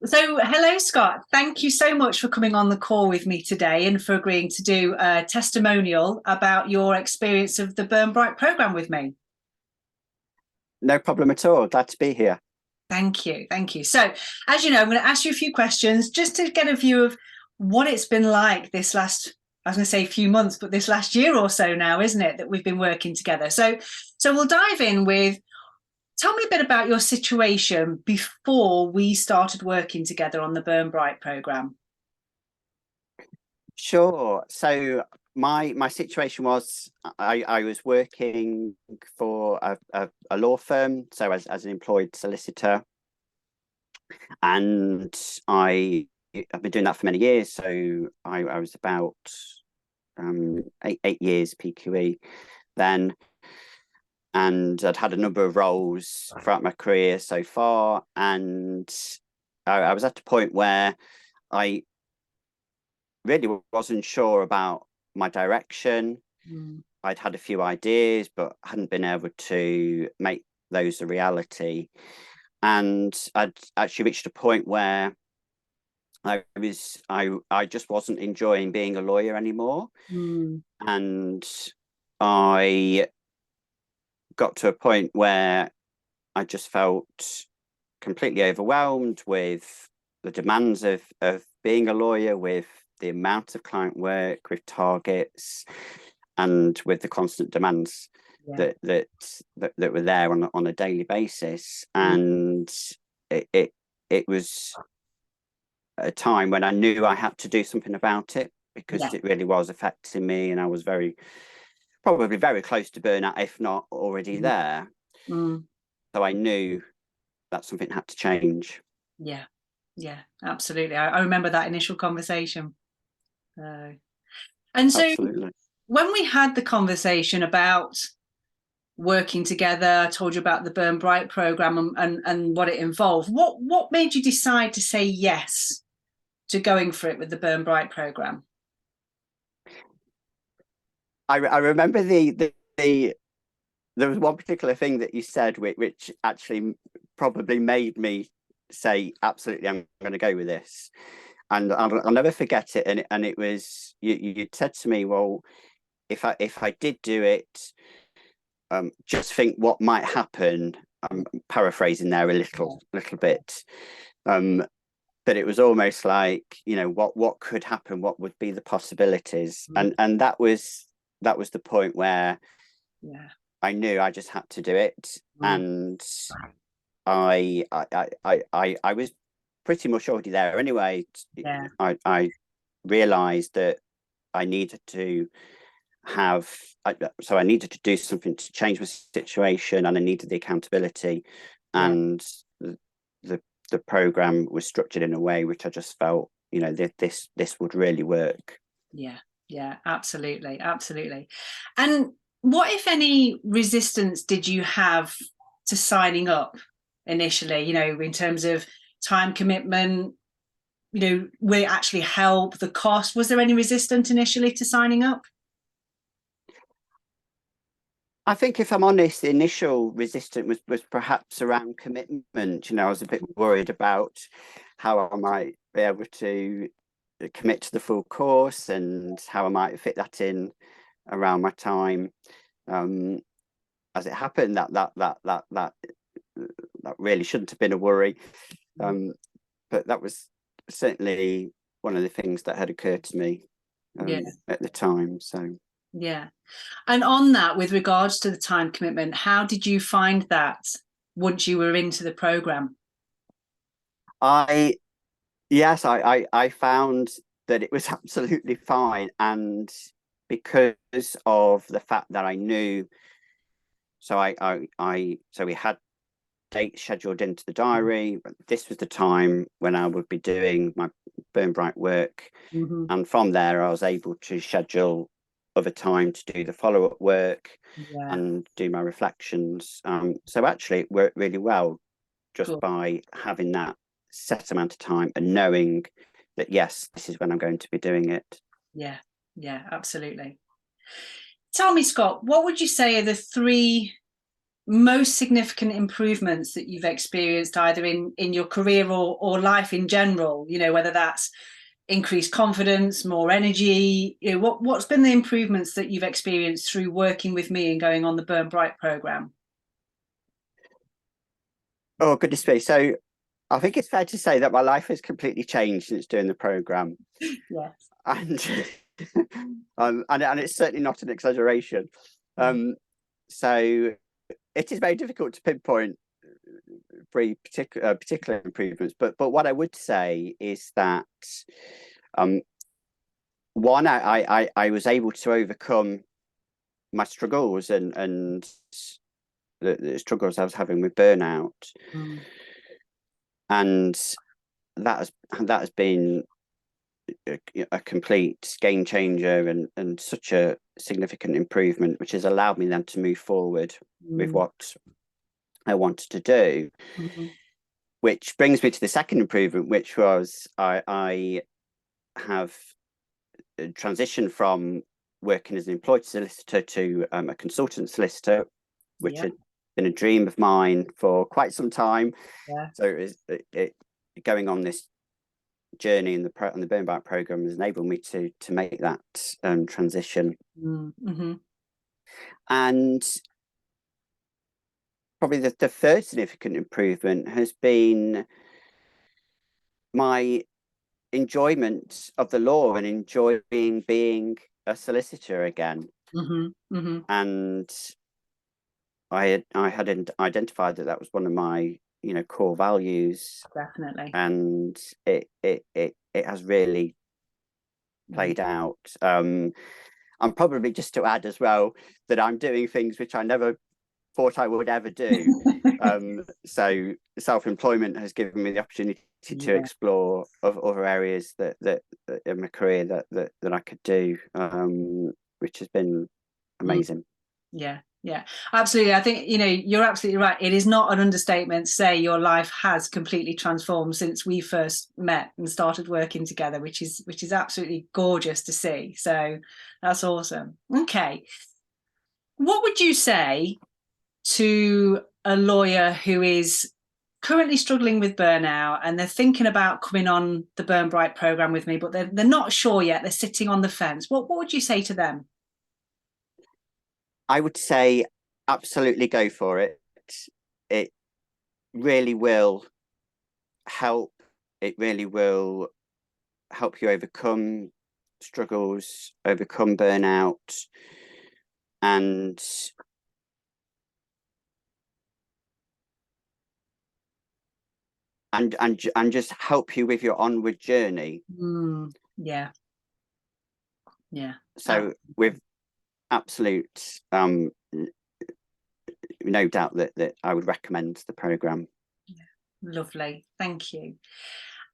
So, hello, Scott. Thank you so much for coming on the call with me today and for agreeing to do a testimonial about your experience of the Burn Bright program with me. No problem at all. Glad to be here. Thank you. Thank you. So, as you know, I'm going to ask you a few questions just to get a view of what it's been like this last, I was going to say few months, but this last year or so now, isn't it, that we've been working together? So we'll dive in with tell me a bit about your situation before we started working together on the Burn Bright program. Sure. So my situation was I was working for a law firm, so as an employed solicitor, and I've been doing that for many years. So I was about eight years PQE then, and I'd had a number of roles throughout my career so far, and I was at a point where I really wasn't sure about my direction. I'd had a few ideas, but hadn't been able to make those a reality. And I'd actually reached a point where I just wasn't enjoying being a lawyer anymore. And I got to a point where I just felt completely overwhelmed with the demands of being a lawyer, with the amount of client work, with targets, and with the constant demands that were there on a daily basis. And it was a time when I knew I had to do something about it, because it really was affecting me, and I was probably very close to burnout, if not already there. So I knew that something had to change. Yeah, absolutely. I remember that initial conversation. And so Absolutely. when we had the conversation about working together, I told you about the Burn Bright program and what it involved. What made you decide to say yes to going for it with the Burn Bright program? I remember there was one particular thing that you said which actually probably made me say, absolutely, I'm going to go with this. And I'll never forget it. And it was, you said to me, well, if I did do it, just think what might happen. I'm paraphrasing there a little bit. But it was almost like, what could happen, what would be the possibilities. And that was the point where I knew I just had to do it. And I was pretty much already there anyway. I realized that I needed to I needed to do something to change my situation, and I needed the accountability. And the program was structured in a way which I just felt, this would really work. Yeah, absolutely. And what, if any, resistance did you have to signing up initially, in terms of time commitment, will it actually help, the cost? Was there any resistance initially to signing up? I think, if I'm honest, the initial resistance was perhaps around commitment. I was a bit worried about how I might be able to commit to the full course, and how I might fit that in around my time. As it happened, that really shouldn't have been a worry. But that was certainly one of the things that had occurred to me at the time. So and on that, with regards to the time commitment, how did you find that once you were into the program? I found that it was absolutely fine, and because of the fact that I knew, so we had dates scheduled into the diary. This was the time when I would be doing my Burn Bright work, and from there I was able to schedule other time to do the follow-up work and do my reflections. So actually it worked really well, just by having that set amount of time and knowing that, yes, this is when I'm going to be doing it. Absolutely. Tell me, Scott, what would you say are the three most significant improvements that you've experienced either in your career or life in general, you know, whether that's increased confidence, more energy, you know, what's been the improvements that you've experienced through working with me and going on the Burn Bright program? Oh, goodness me. So I think it's fair to say that my life has completely changed since doing the program. Yes. And and it's certainly not an exaggeration. So it is very difficult to pinpoint very particular improvements, but what I would say is that one, I was able to overcome my struggles and the struggles I was having with burnout, and that has been a complete game changer and such a significant improvement, which has allowed me then to move forward with what I wanted to do. Which brings me to the second improvement, which was I have transitioned from working as an employed solicitor to a consultant solicitor, which had been a dream of mine for quite some time. So it going on this journey in the Burn Bright program has enabled me to make that transition. And probably the third significant improvement has been my enjoyment of the law and enjoying being a solicitor again. And I had identified that was one of my core values. Definitely. And it has really played out. I'm probably, just to add as well, that I'm doing things which I never thought I would ever do. So self-employment has given me the opportunity to explore other areas that in my career that I could do, which has been amazing. Yeah, absolutely. I think, you're absolutely right. It is not an understatement to say your life has completely transformed since we first met and started working together, which is absolutely gorgeous to see. So that's awesome. Okay. What would you say to a lawyer who is currently struggling with burnout and they're thinking about coming on the Burn Bright program with me, but they're not sure yet, they're sitting on the fence? What would you say to them? I would say absolutely go for it. It really will help. It really will help you overcome struggles, overcome burnout, and just help you with your onward journey. Yeah. So with absolute no doubt that I would recommend the program. Lovely, thank you.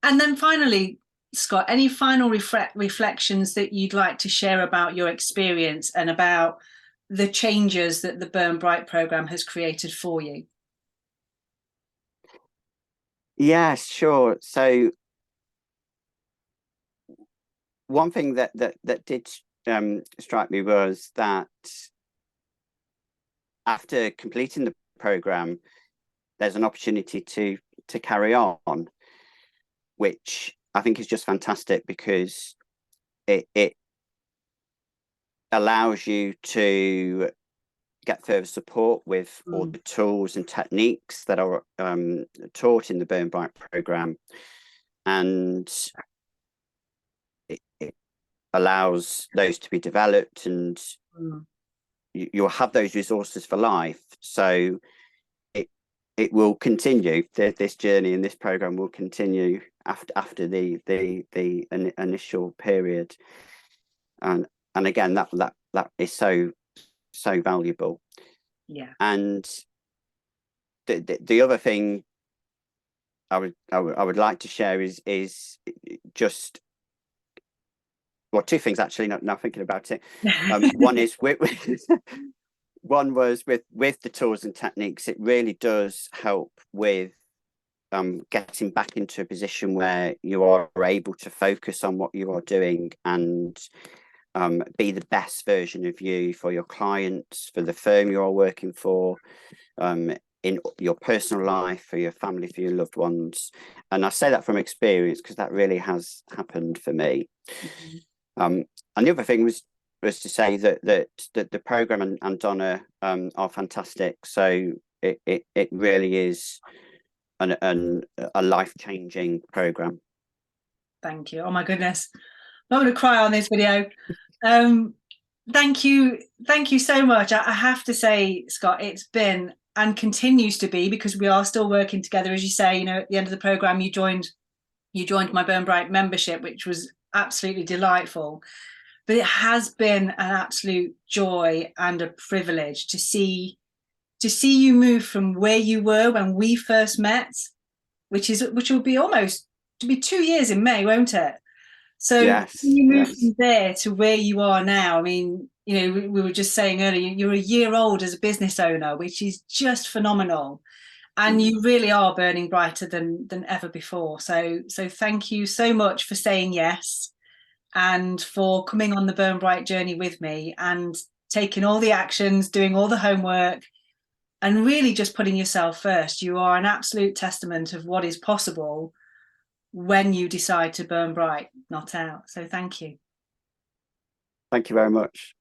And then finally, Scott, any final reflections that you'd like to share about your experience and about the changes that the Burn Bright program has created for you? Yes, sure. So one thing that did strike me was that after completing the program, there's an opportunity to carry on, which I think is just fantastic, because it allows you to get further support with all the tools and techniques that are taught in the Burn Bright program, and it allows those to be developed, and you'll have those resources for life. So it will continue. This journey and this program will continue after the initial period, and again that is so valuable. And the other thing I would like to share is just, well, two things actually. Now thinking about it, one is one was with the tools and techniques. It really does help with getting back into a position where you are able to focus on what you are doing and be the best version of you for your clients, for the firm you're working for, in your personal life, for your family, for your loved ones. And I say that from experience because that really has happened for me. And the other thing was to say that the program and Donna are fantastic. So it really is a life-changing program. Thank you. Oh my goodness, I'm going to cry on this video. Thank you so much. I have to say, Scott, it's been and continues to be, because we are still working together, as you say. You know, at the end of the program, you joined my Burn Bright membership, which was absolutely delightful. But it has been an absolute joy and a privilege to see you move from where you were when we first met, which will be almost to be 2 years in May, won't it? So yes, you move from there to where you are now. I mean, you know, we were just saying earlier, you're a year old as a business owner, which is just phenomenal. And you really are burning brighter than ever before. So thank you so much for saying yes, and for coming on the Burn Bright journey with me, and taking all the actions, doing all the homework, and really just putting yourself first. You are an absolute testament of what is possible when you decide to burn bright, not out. So thank you. Thank you very much.